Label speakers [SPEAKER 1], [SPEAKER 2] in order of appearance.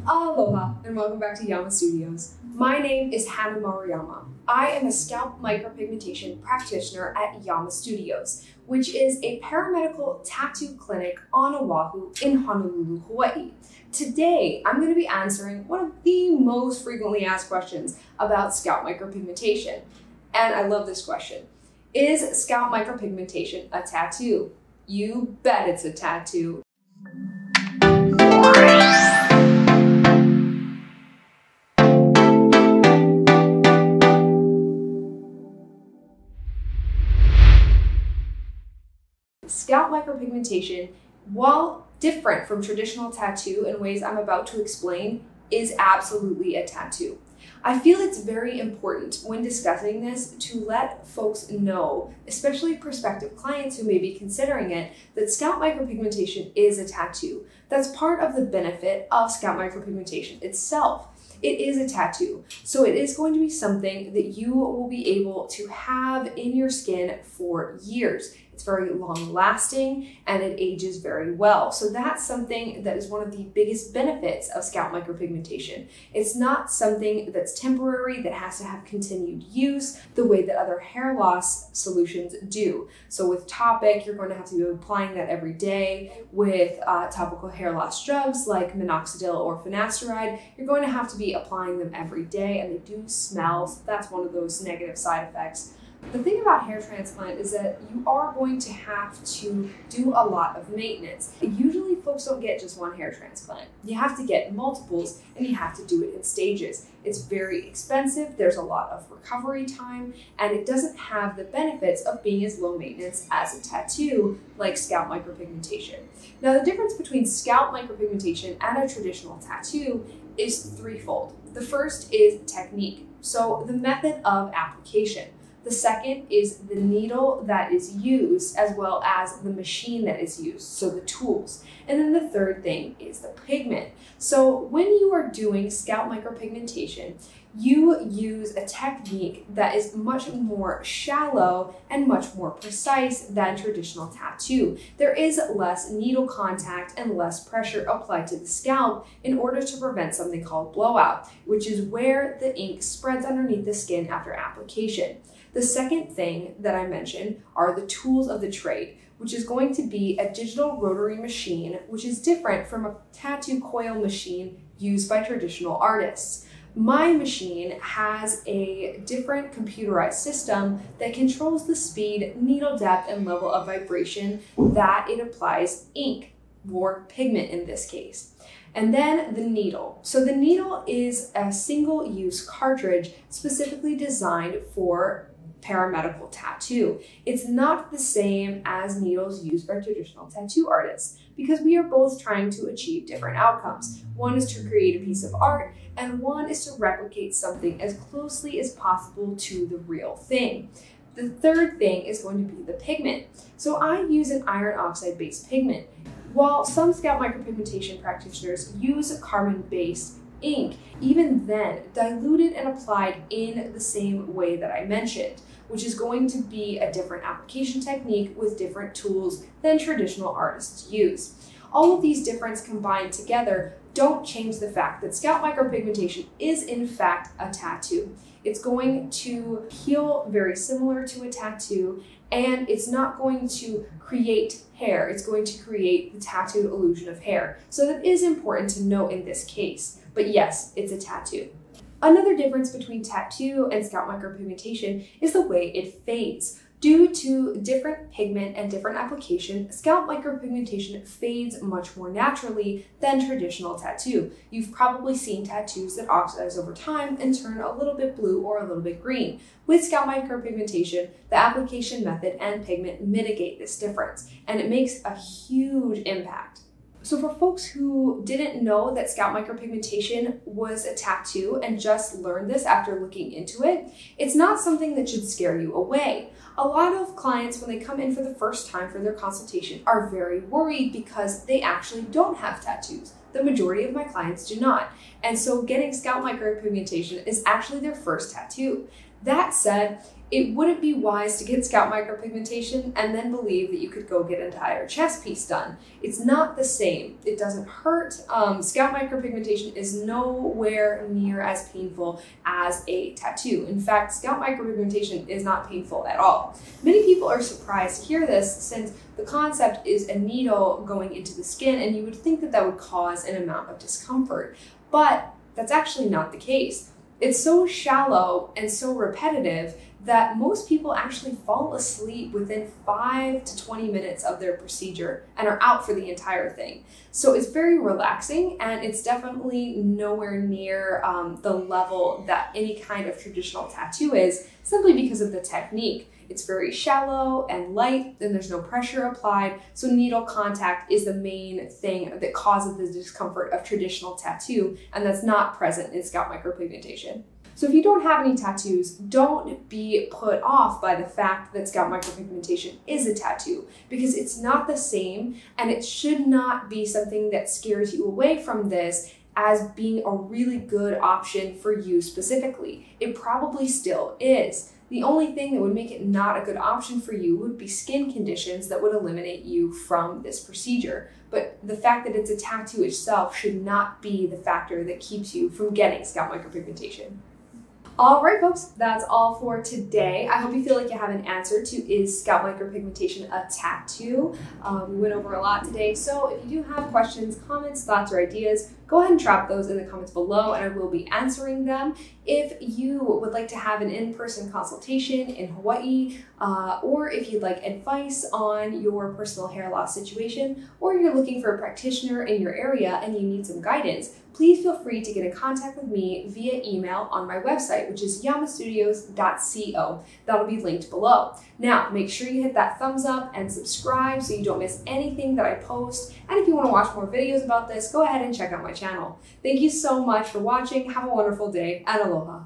[SPEAKER 1] Aloha and welcome back to Yama Studios. My name is Hana Maruyama. I am a scalp micropigmentation practitioner at Yama Studios, which is a paramedical tattoo clinic on Oahu in Honolulu, Hawaii. Today, I'm going to be answering one of the most frequently asked questions about scalp micropigmentation. And I love this question. Is scalp micropigmentation a tattoo? You bet it's a tattoo. Scalp micropigmentation, while different from traditional tattoo in ways I'm about to explain, is absolutely a tattoo. I feel it's very important when discussing this to let folks know, especially prospective clients who may be considering it, that scalp micropigmentation is a tattoo. That's part of the benefit of scalp micropigmentation itself. It is a tattoo, so it is going to be something that you will be able to have in your skin for years. It's very long lasting and it ages very well. So that's something that is one of the biggest benefits of scalp micropigmentation. It's not something that's temporary, that has to have continued use the way that other hair loss solutions do. So with Topic, you're going to have to be applying that every day. With topical hair loss drugs like minoxidil or finasteride, you're going to have to be applying them every day, and they do smell, so that's one of those negative side effects. The thing about hair transplant is that you are going to have to do a lot of maintenance. Usually folks don't get just one hair transplant. You have to get multiples and you have to do it in stages. It's very expensive, there's a lot of recovery time, and it doesn't have the benefits of being as low maintenance as a tattoo like scalp micropigmentation. Now the difference between scalp micropigmentation and a traditional tattoo is threefold. The first is technique, so the method of application. The second is the needle that is used, as well as the machine that is used, so the tools. And then the third thing is the pigment. So when you are doing scalp micropigmentation, you use a technique that is much more shallow and much more precise than traditional tattoo. There is less needle contact and less pressure applied to the scalp in order to prevent something called blowout, which is where the ink spreads underneath the skin after application. The second thing that I mentioned are the tools of the trade, which is going to be a digital rotary machine, which is different from a tattoo coil machine used by traditional artists. My machine has a different computerized system that controls the speed, needle depth, and level of vibration that it applies ink, or pigment in this case. And then the needle. So the needle is a single-use cartridge specifically designed for paramedical tattoo. It's not the same as needles used by traditional tattoo artists because we are both trying to achieve different outcomes. One is to create a piece of art, and one is to replicate something as closely as possible to the real thing. The third thing is going to be the pigment. So I use an iron oxide based pigment. While some scalp micropigmentation practitioners use carbon-based ink, even then diluted and applied in the same way that I mentioned, which is going to be a different application technique with different tools than traditional artists use. All of these differences combined together don't change the fact that scalp micropigmentation is in fact a tattoo. It's going to heal very similar to a tattoo, and it's not going to create hair. It's going to create the tattoo illusion of hair. So that is important to note in this case. But yes, it's a tattoo. Another difference between tattoo and scalp micropigmentation is the way it fades. Due to different pigment and different application, scalp micropigmentation fades much more naturally than traditional tattoo. You've probably seen tattoos that oxidize over time and turn a little bit blue or a little bit green. With scalp micropigmentation, the application method and pigment mitigate this difference, and it makes a huge impact. So for folks who didn't know that scalp micropigmentation was a tattoo and just learned this after looking into it, it's not something that should scare you away. A lot of clients, when they come in for the first time for their consultation, are very worried because they actually don't have tattoos. The majority of my clients do not. And so getting scalp micropigmentation is actually their first tattoo. That said, it wouldn't be wise to get scalp micropigmentation and then believe that you could go get an entire chest piece done. It's not the same. It doesn't hurt. Scalp micropigmentation is nowhere near as painful as a tattoo. In fact, scalp micropigmentation is not painful at all. Many people are surprised to hear this since the concept is a needle going into the skin, and you would think that that would cause an amount of discomfort, but that's actually not the case. It's so shallow and so repetitive that most people actually fall asleep within 5 to 20 minutes of their procedure and are out for the entire thing. So it's very relaxing, and it's definitely nowhere near the level that any kind of traditional tattoo is, simply because of the technique. It's very shallow and light, and there's no pressure applied, so needle contact is the main thing that causes the discomfort of traditional tattoo, and that's not present in scalp micropigmentation. So if you don't have any tattoos, don't be put off by the fact that scalp micropigmentation is a tattoo, because it's not the same, and it should not be something that scares you away from this as being a really good option for you specifically. It probably still is. The only thing that would make it not a good option for you would be skin conditions that would eliminate you from this procedure. But the fact that it's a tattoo itself should not be the factor that keeps you from getting scalp micropigmentation. All right, folks, that's all for today. I hope you feel like you have an answer to, is scalp micropigmentation a tattoo? We went over a lot today, so if you do have questions, comments, thoughts, or ideas, go ahead and drop those in the comments below, and I will be answering them. If you would like to have an in-person consultation in Hawaii, or if you'd like advice on your personal hair loss situation, or you're looking for a practitioner in your area and you need some guidance, please feel free to get in contact with me via email on my website, which is yamastudios.co. That'll be linked below. Now, make sure you hit that thumbs up and subscribe so you don't miss anything that I post. And if you want to watch more videos about this, go ahead and check out my channel. Thank you so much for watching. Have a wonderful day, and aloha.